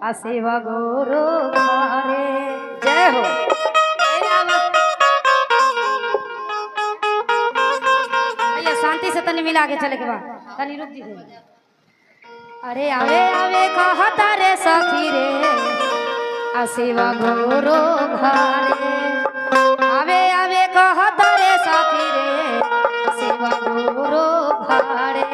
शिव गुरु घरे। जय हो। भैया शांति से तनी मिला के चले के बाद तनी रुक जी। अरे आवे आवे कहता रे सखी रे शिव गुरु घरे। आवे आवे कहता रे सखी रे शिव गुरु घरे।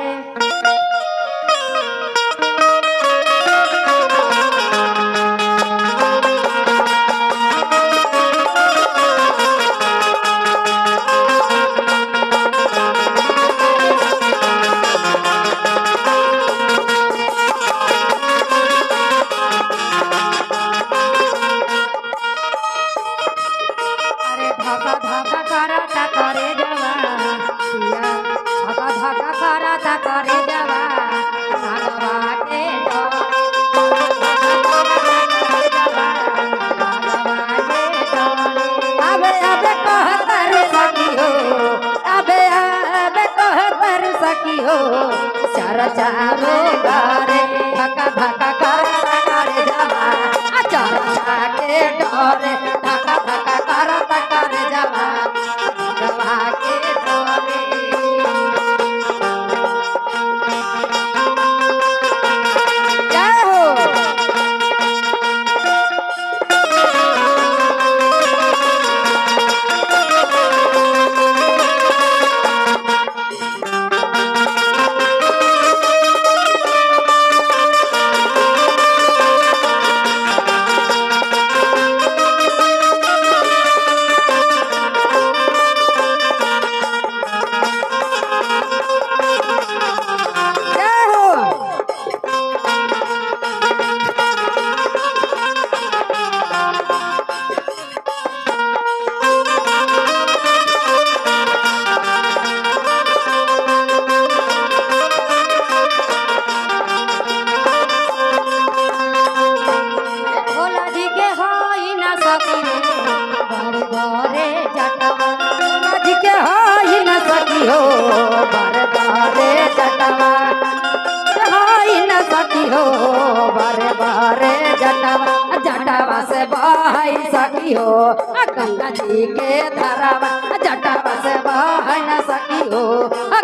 चारो गारे धक्का धक्का करे जावा चरचा के डरे धक्का धक्का करे जावा जवा के डरे। जय हो। बारे बारे जटावा से बहाई सकी हो गंगा जी के धरावा जटावा से बहाई न सकी हो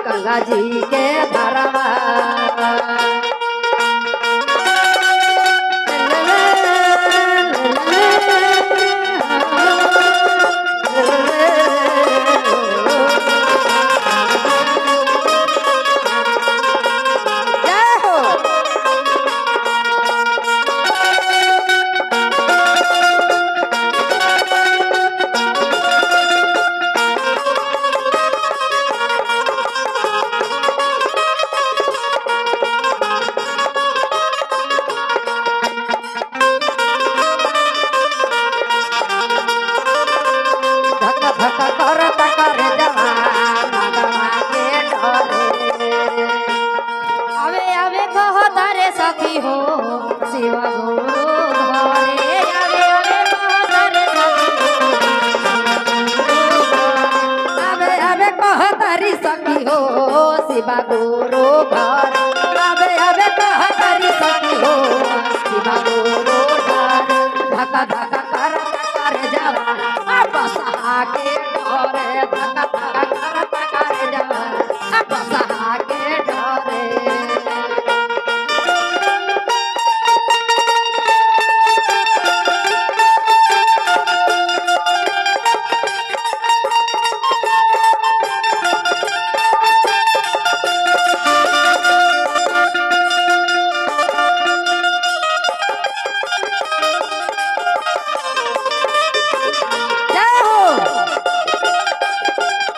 गंगा जी के धरावा। सखी हो शिव गुरु घरे। आवे आवे कहतारी सखी हो शिव गुरु घरे। आवे आवे कहतारी सखी हो शिव गुरु घरे। धक्का धक्का करे जावा बसा के डरे धक्का धक्का करे जावा बसा के डरे।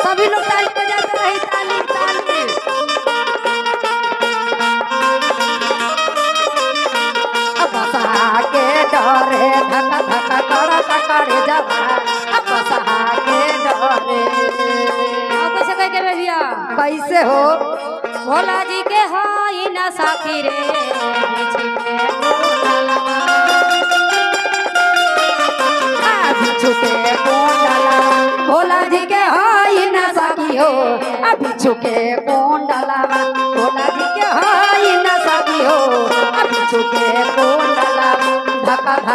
सभी लोग ताली बजाते रही ताली ताली। बसा के डरे धक्का धक्का करे जावा बसा के डरे। कैसे कह के भैया कैसे हो भोला जी के हाई न साथी रे बिच्छू के कोंडला भोला जी के हाई न साथी हो बिच्छू के कोंडला भोला जी के हाई न साथी हो बिच्छू के कोंडला।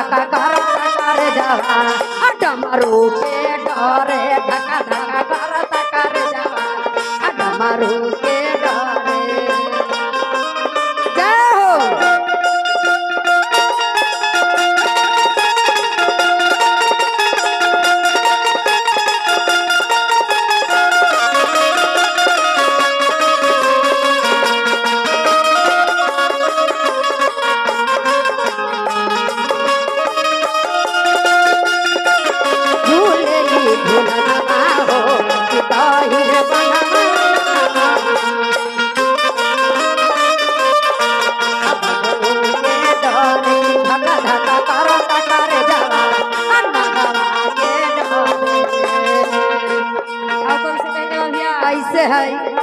धका करता कर जावा डमरू के डरे धका धका करता कर जावा डमरू के डरे जय हो ऐसे है।